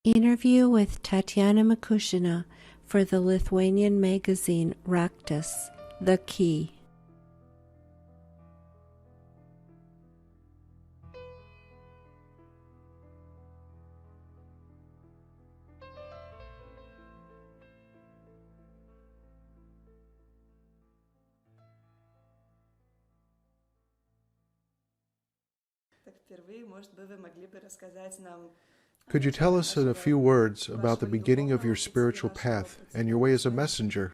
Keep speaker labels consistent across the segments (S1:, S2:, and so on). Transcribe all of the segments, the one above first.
S1: Interview with Tatyana Mickushina for the Lithuanian magazine Raktas, The Key.
S2: Could you tell us in a few words about the beginning of your spiritual path and your way as a messenger?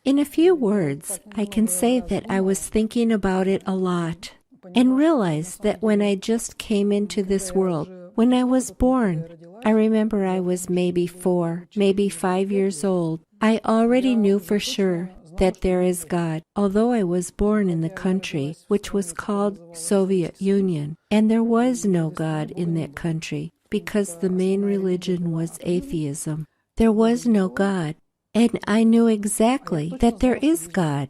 S1: In a few words, I can say that I was thinking about it a lot and realized that when I just came into this world, when I was born, I remember I was maybe 4, maybe 5 years old. I already knew for sure that there is God, although I was born in the country which was called Soviet Union, and there was no God in that country because the main religion was atheism. There was no God, and I knew exactly that there is God.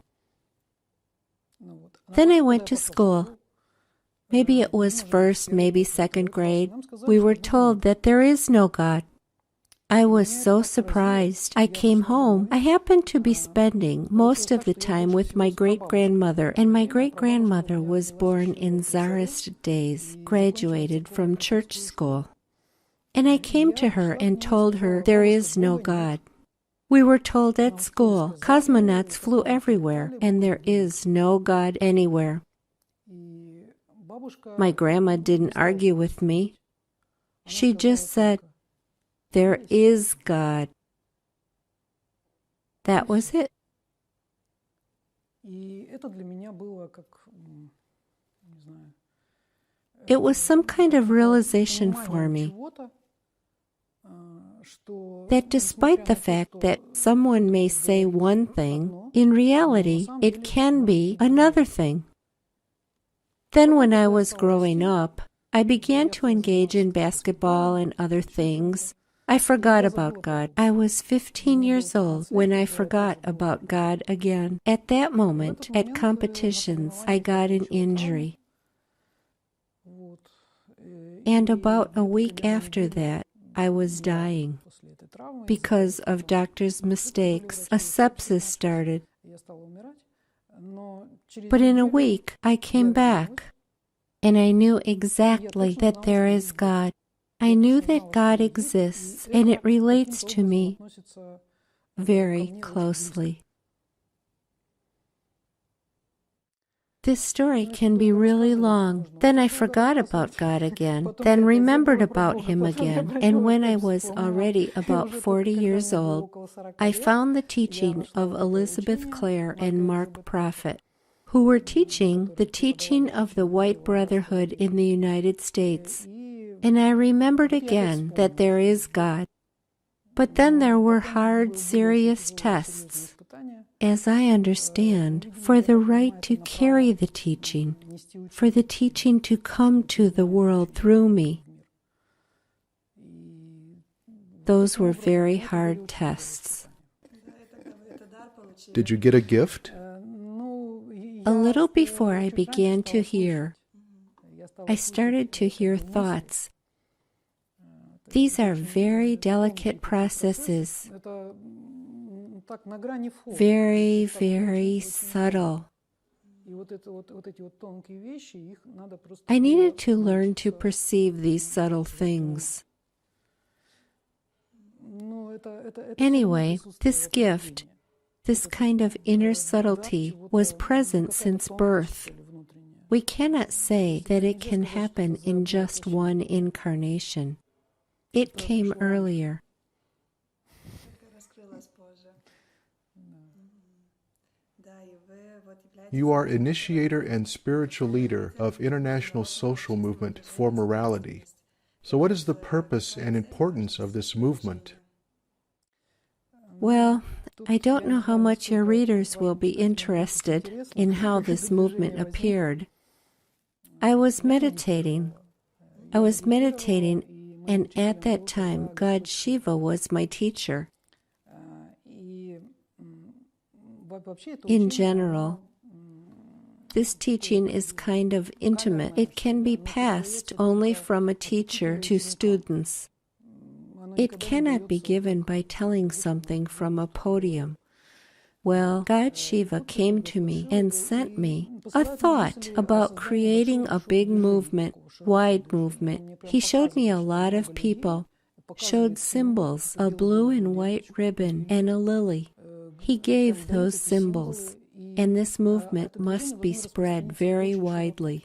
S1: Then I went to school. Maybe it was first, maybe second grade. We were told that there is no God. I was so surprised. I came home. I happened to be spending most of the time with my great-grandmother, and my great-grandmother was born in Tsarist days, graduated from church school. And I came to her and told her there is no God. We were told at school, cosmonauts flew everywhere, and there is no God anywhere. My grandma didn't argue with me. She just said, "There is God." That was it. It was some kind of realization for me that despite the fact that someone may say one thing, in reality, it can be another thing. Then when I was growing up, I began to engage in basketball and other things. I forgot about God. I was 15 years old when I forgot about God again. At that moment, at competitions, I got an injury. And about a week after that, I was dying. Because of doctors' mistakes, a sepsis started. But in a week, I came back, and I knew exactly that there is God. I knew that God exists, and it relates to me very closely. This story can be really long. Then I forgot about God again, then remembered about Him again, and when I was already about 40 years old, I found the teaching of Elizabeth Clare and Mark Prophet, who were teaching the teaching of the White Brotherhood in the United States. And I remembered again that there is God. But then there were hard, serious tests, as I understand, for the right to carry the teaching, for the teaching to come to the world through me. Those were very hard tests.
S2: Did you get a gift?
S1: A little before I began to hear, I started to hear thoughts. These are very delicate processes, very, very subtle. I needed to learn to perceive these subtle things. Anyway, this gift, this kind of inner subtlety, was present since birth. We cannot say that it can happen in just one incarnation. It came earlier.
S2: You are initiator and spiritual leader of International Social Movement for Morality. So what is the purpose and importance of this movement?
S1: Well, I don't know how much your readers will be interested in how this movement appeared. I was meditating, and at that time, God Shiva was my teacher. In general, This teaching is kind of intimate. It can be passed only from a teacher to students. It cannot be given by telling something from a podium. Well, God Shiva came to me and sent me a thought about creating a big movement, wide movement. He showed me a lot of people, showed symbols, a blue and white ribbon and a lily. He gave those symbols, and this movement must be spread very widely.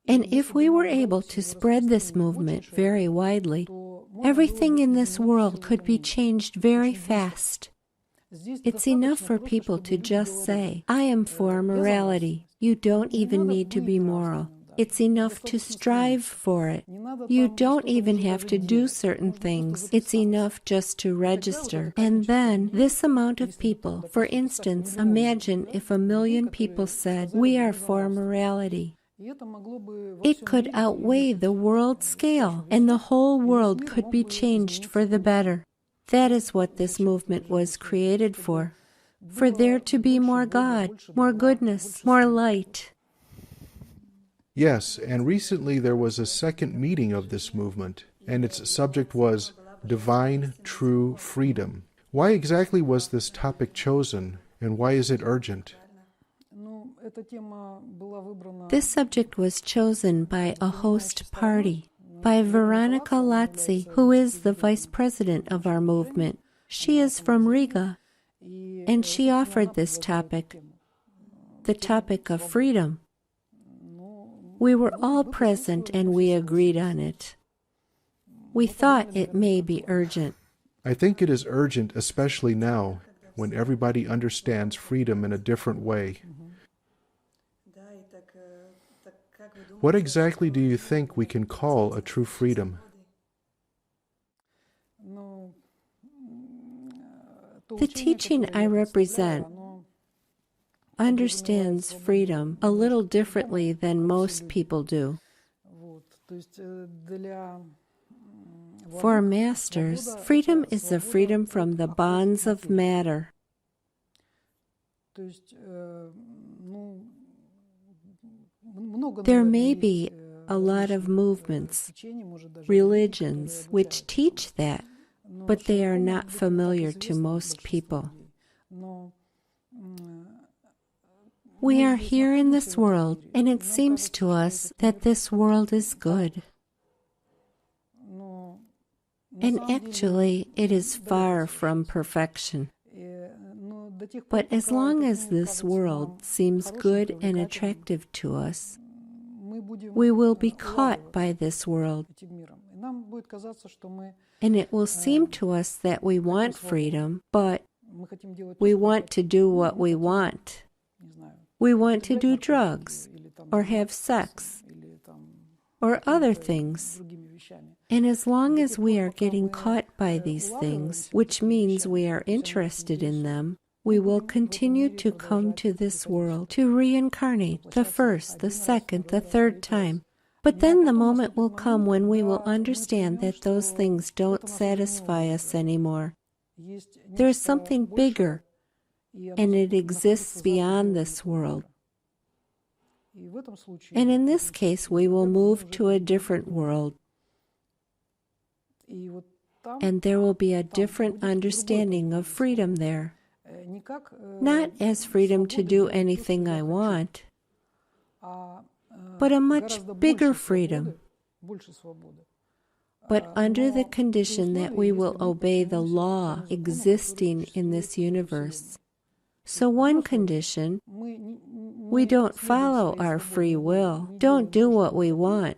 S1: And if we were able to spread this movement very widely, everything in this world could be changed very fast. It's enough for people to just say, I am for morality. You don't even need to be moral. It's enough to strive for it. You don't even have to do certain things. It's enough just to register. And then this amount of people, for instance, imagine if 1 million people said, we are for morality. It could outweigh the world scale, and the whole world could be changed for the better. That is what this movement was created for there to be more God, more goodness, more light.
S2: Yes, and recently there was a second meeting of this movement, and its subject was Divine True Freedom. Why exactly was this topic chosen, and why is it urgent?
S1: This subject was chosen by a host party, by Veronica Latzi, who is the vice president of our movement. She is from Riga, and she offered this topic, the topic of freedom. We were all present and we agreed on it. We thought it may be urgent.
S2: I think it is urgent, especially now, when everybody understands freedom in a different way. What exactly do you think we can call a true freedom?
S1: The teaching I represent understands freedom a little differently than most people do. For masters, freedom is the freedom from the bonds of matter. There may be a lot of movements, religions, which teach that, but they are not familiar to most people. We are here in this world, and it seems to us that this world is good. And actually, it is far from perfection. But as long as this world seems good and attractive to us, we will be caught by this world. And it will seem to us that we want freedom, but we want to do what we want. We want to do drugs, or have sex, or other things. And as long as we are getting caught by these things, which means we are interested in them, we will continue to come to this world, to reincarnate the first, the second, the third time. But then the moment will come when we will understand that those things don't satisfy us anymore. There is something bigger, and it exists beyond this world. And in this case, we will move to a different world. And there will be a different understanding of freedom there. Not as freedom to do anything I want, but a much bigger freedom. But under the condition that we will obey the law existing in this universe. So one condition, we don't follow our free will, don't do what we want,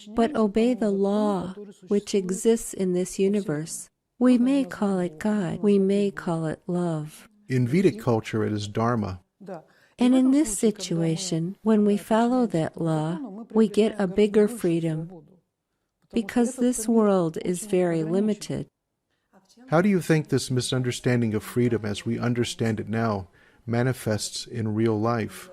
S1: but obey the law which exists in this universe. We may call it God, we may call it love.
S2: In Vedic culture, it is Dharma.
S1: And in this situation, when we follow that law, we get a bigger freedom, because this world is very limited.
S2: How do you think this misunderstanding of freedom as we understand it now manifests in real life?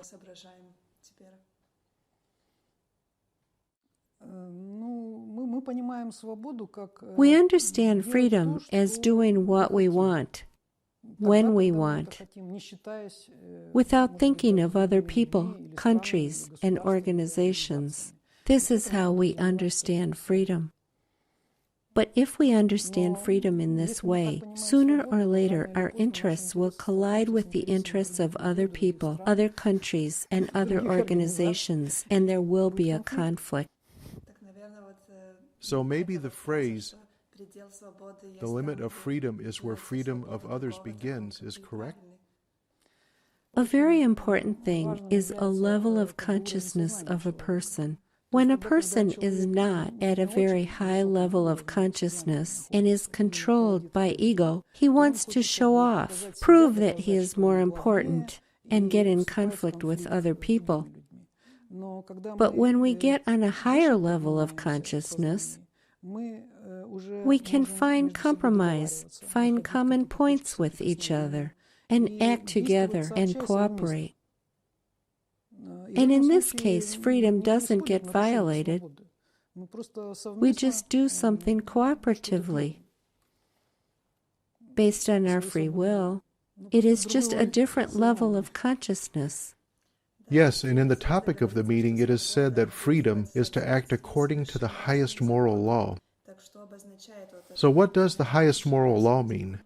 S1: We understand freedom as doing what we want. when we want, without thinking of other people, countries, and organizations. This is how we understand freedom. But if we understand freedom in this way, sooner or later our interests will collide with the interests of other people, other countries, and other organizations, and there will be a conflict.
S2: So maybe the phrase, "the limit of freedom is where freedom of others begins," is correct?
S1: A very important thing is a level of consciousness of a person. When a person is not at a very high level of consciousness and is controlled by ego, he wants to show off, prove that he is more important, and get in conflict with other people. But when we get on a higher level of consciousness, we can find compromise, find common points with each other, and act together and cooperate. And in this case, freedom doesn't get violated. We just do something cooperatively. Based on our free will, it is just a different level of consciousness.
S2: Yes, and in the topic of the meeting it is said that freedom is to act according to the highest moral law. So what does the highest moral law mean?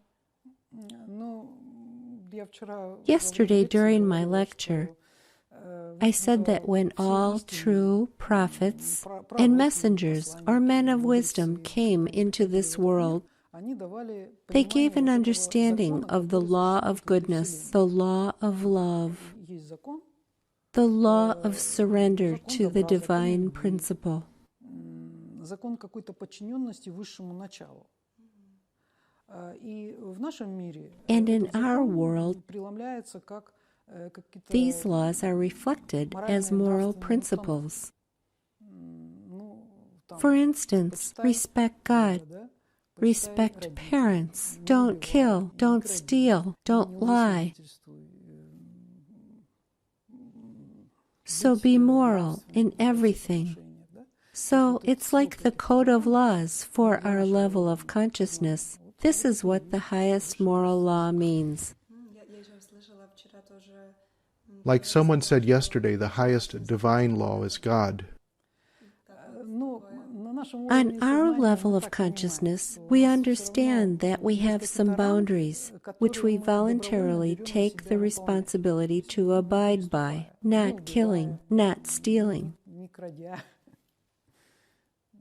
S1: Yesterday during my lecture, I said that when all true prophets and messengers or men of wisdom came into this world, they gave an understanding of the law of goodness, the law of love, the law of surrender to the divine principle. And in our world, these laws are reflected as moral principles. For instance, respect God, respect parents, don't kill, don't steal, don't lie. So be moral in everything. So it's like the code of laws for our level of consciousness. This is what the highest moral law means.
S2: Like someone said yesterday, the highest divine law is God.
S1: On our level of consciousness, we understand that we have some boundaries, which we voluntarily take the responsibility to abide by, not killing, not stealing.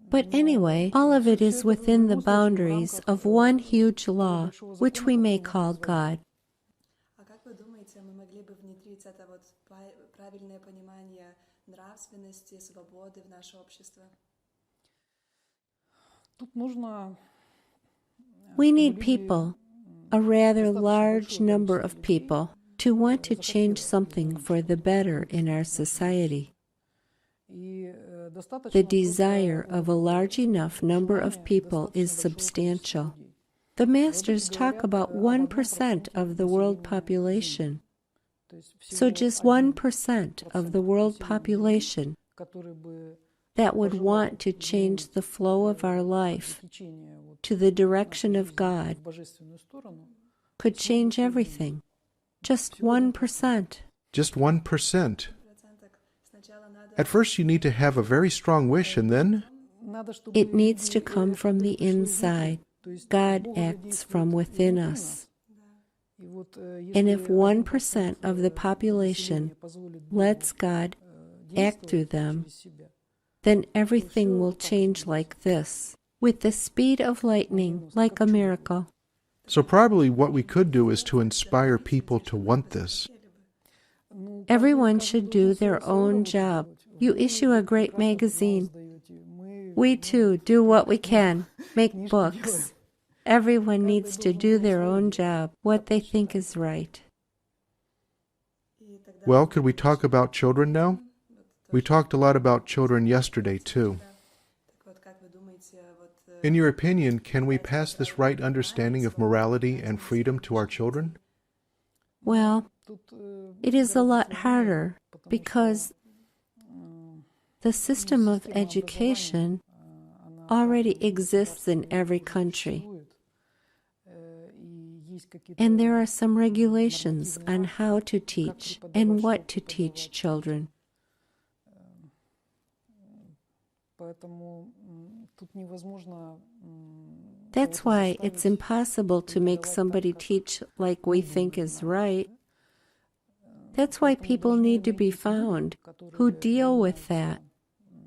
S1: But anyway, all of it is within the boundaries of one huge law, which we may call God. We need people, a rather large number of people, to want to change something for the better in our society. The desire of a large enough number of people is substantial. The masters talk about 1% of the world population. So just 1% of the world population that would want to change the flow of our life to the direction of God could change everything. Just 1%.
S2: Just 1%. At first you need to have a very strong wish, and then?
S1: It needs to come from the inside. God acts from within us. And if 1% of the population lets God act through them, then everything will change like this, with the speed of lightning, like a miracle.
S2: So probably what we could do is to inspire people to want this.
S1: Everyone should do their own job. You issue a great magazine. We too do what we can, make books. Everyone needs to do their own job, what they think is right.
S2: Well, could we talk about children now? We talked a lot about children yesterday, too. In your opinion, can we pass this right understanding of morality and freedom to our children?
S1: Well, it is a lot harder because the system of education already exists in every country. And there are some regulations on how to teach and what to teach children. That's why it's impossible to make somebody teach like we think is right. That's why people need to be found who deal with that.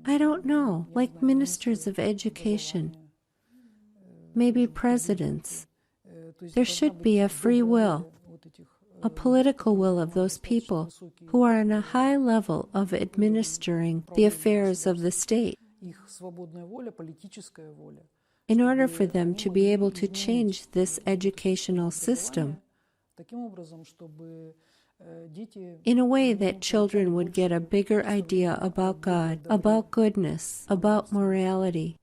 S1: I don't know, like ministers of education, maybe presidents. There should be a free will, a political will of those people who are on a high level of administering the affairs of the state, in order for them to be able to change this educational system in a way that children would get a bigger idea about God, about goodness, about morality.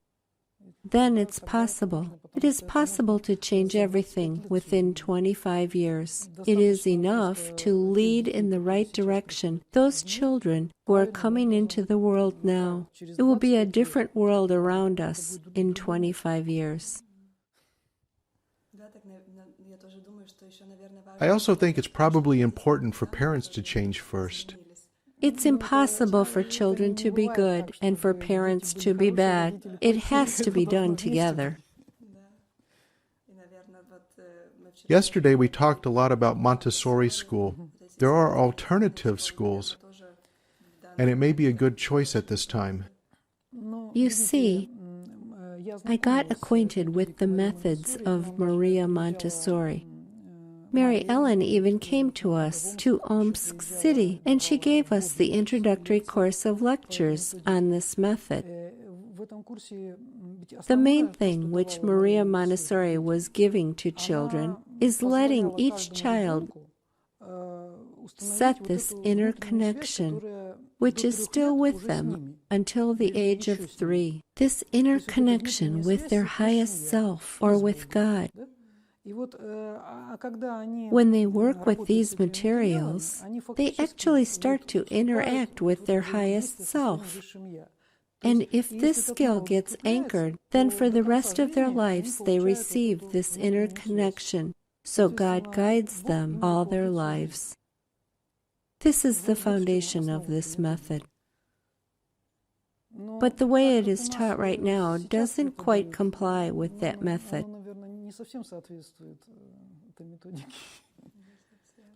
S1: Then it's possible. It is possible to change everything within 25 years. It is enough to lead in the right direction those children who are coming into the world now. It will be a different world around us in 25 years.
S2: I also think it's probably important for parents to change first.
S1: It's impossible for children to be good and for parents to be bad. It has to be done together.
S2: Yesterday we talked a lot about Montessori school. There are alternative schools, and it may be a good choice at this time.
S1: You see, I got acquainted with the methods of Maria Montessori. Mary Ellen even came to us, to Omsk City, and she gave us the introductory course of lectures on this method. The main thing which Maria Montessori was giving to children is letting each child set this inner connection, which is still with them until the age of 3. This inner connection with their highest self or with God. When they work with these materials, they actually start to interact with their highest self. And if this skill gets anchored, then for the rest of their lives they receive this inner connection, so God guides them all their lives. This is the foundation of this method. But the way it is taught right now doesn't quite comply with that method.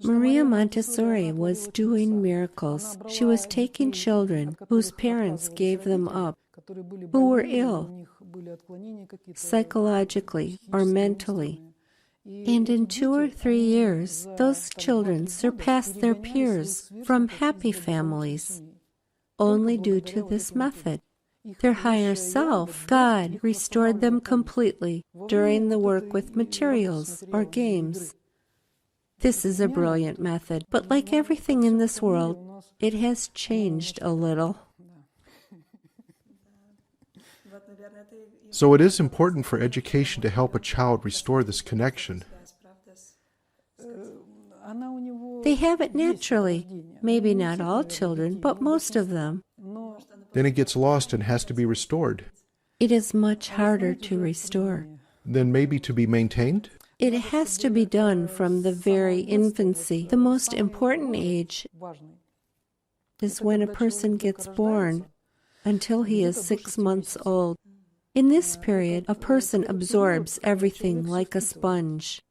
S1: Maria Montessori was doing miracles. She was taking children whose parents gave them up, who were ill, psychologically or mentally. And in 2 or 3 years, those children surpassed their peers from happy families, only due to this method. Their higher self, God, restored them completely during the work with materials or games. This is a brilliant method, but like everything in this world, it has changed a little.
S2: So it is important for education to help a child restore this connection.
S1: They have it naturally. Maybe not all children, but most of them.
S2: Then it gets lost and has to be restored.
S1: It is much harder to restore.
S2: Then maybe to be maintained?
S1: It has to be done from the very infancy. The most important age is when a person gets born until he is 6 months old. In this period, a person absorbs everything like a sponge.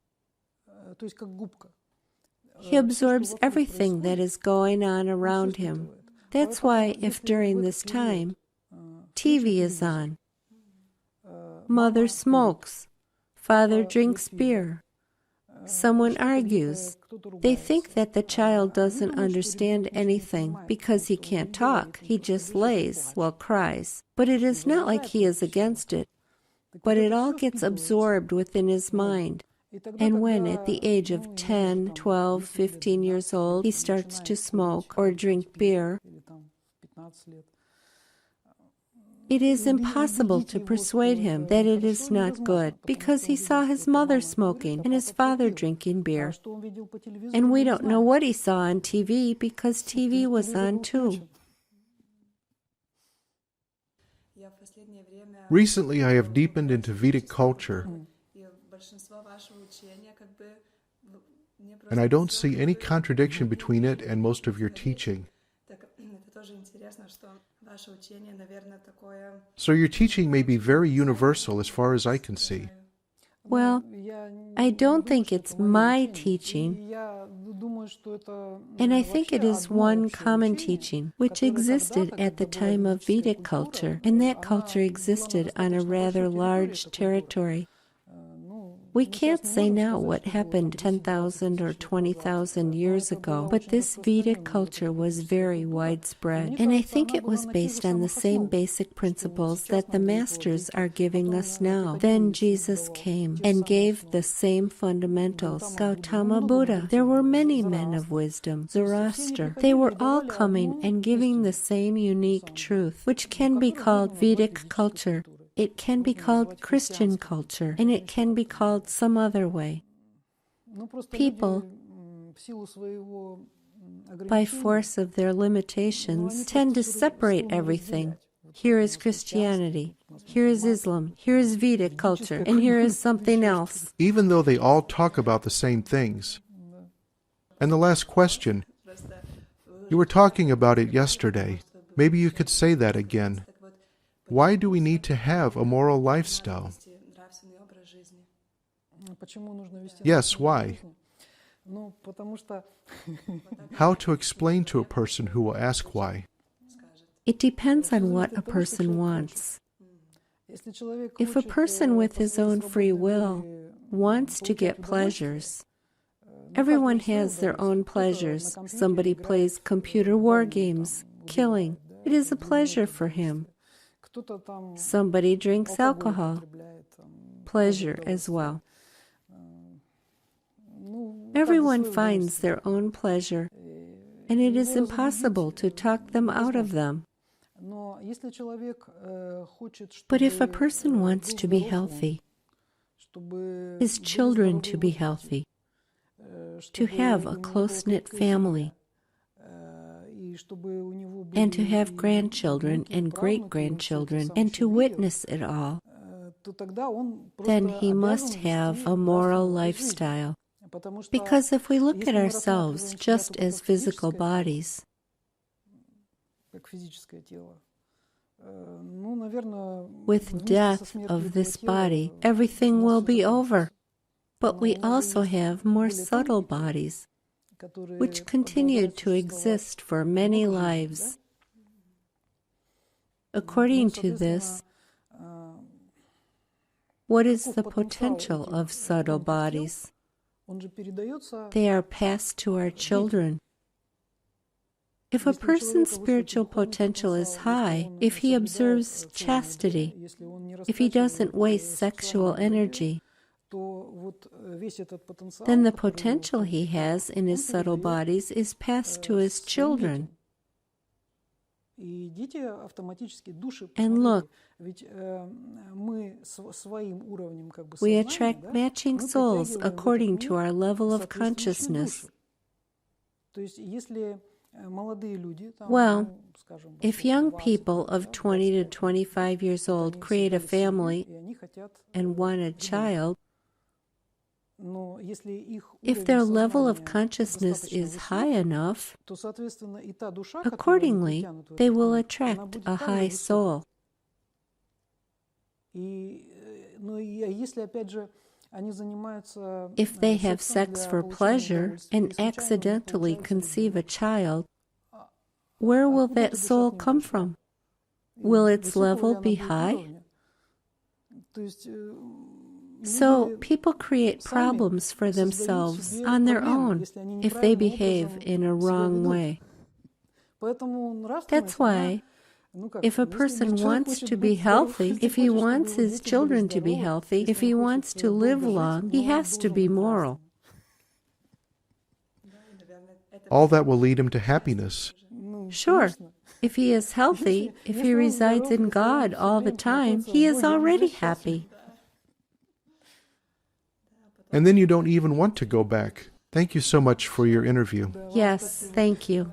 S1: He absorbs everything that is going on around him. That's why if during this time TV is on, mother smokes, father drinks beer, someone argues, they think that the child doesn't understand anything because he can't talk. He just lays, well, cries. But it is not like he is against it, but it all gets absorbed within his mind. And when at the age of 10, 12, 15 years old, he starts to smoke or drink beer, it is impossible to persuade him that it is not good, because he saw his mother smoking and his father drinking beer. And we don't know what he saw on TV because TV was on too.
S2: Recently I have deepened into Vedic culture. And I don't see any contradiction between it and most of your teaching. So your teaching may be very universal as far as I can see.
S1: Well, I don't think it's my teaching, and I think it is one common teaching, which existed at the time of Vedic culture, and that culture existed on a rather large territory. We can't say now what happened 10,000 or 20,000 years ago, but this Vedic culture was very widespread, and I think it was based on the same basic principles that the masters are giving us now. Then Jesus came and gave the same fundamentals. Gautama Buddha, there were many men of wisdom, Zoroaster. They were all coming and giving the same unique truth, which can be called Vedic culture. It can be called Christian culture, and it can be called some other way. People, by force of their limitations, tend to separate everything. Here is Christianity, here is Islam, here is Vedic culture, and here is something else.
S2: Even though they all talk about the same things. And the last question, you were talking about it yesterday. Maybe you could say that again. Why do we need to have a moral lifestyle? Yes, why? How to explain to a person who will ask why?
S1: It depends on what a person wants. If a person with his own free will wants to get pleasures, everyone has their own pleasures. Somebody plays computer war games, killing. It is a pleasure for him. Somebody drinks alcohol, pleasure as well. Everyone finds their own pleasure, and it is impossible to talk them out of them. But if a person wants to be healthy, his children to be healthy, to have a close-knit family, and to have grandchildren and great-grandchildren, and to witness it all, then he must have a moral lifestyle. Because if we look at ourselves just as physical bodies, with death of this body, everything will be over. But we also have more subtle bodies, which continued to exist for many lives. According to this, what is the potential of subtle bodies? They are passed to our children. If a person's spiritual potential is high, if he observes chastity, if he doesn't waste sexual energy, then the potential he has in his subtle bodies is passed to his children. And look, we attract matching souls according to our level of consciousness. Well, if young people of 20 to 25 years old create a family and want a child, if their level of consciousness is high enough, accordingly, they will attract a high soul. If they have sex for pleasure and accidentally conceive a child, where will that soul come from? Will its level be high? So people create problems for themselves on their own if they behave in a wrong way. That's why, if a person wants to be healthy, if he wants his children to be healthy, if he wants to live long, he has to be moral.
S2: All that will lead him to happiness.
S1: Sure. If he is healthy, if he resides in God all the time, he is already happy.
S2: And then you don't even want to go back. Thank you so much for your interview.
S1: Yes, thank you.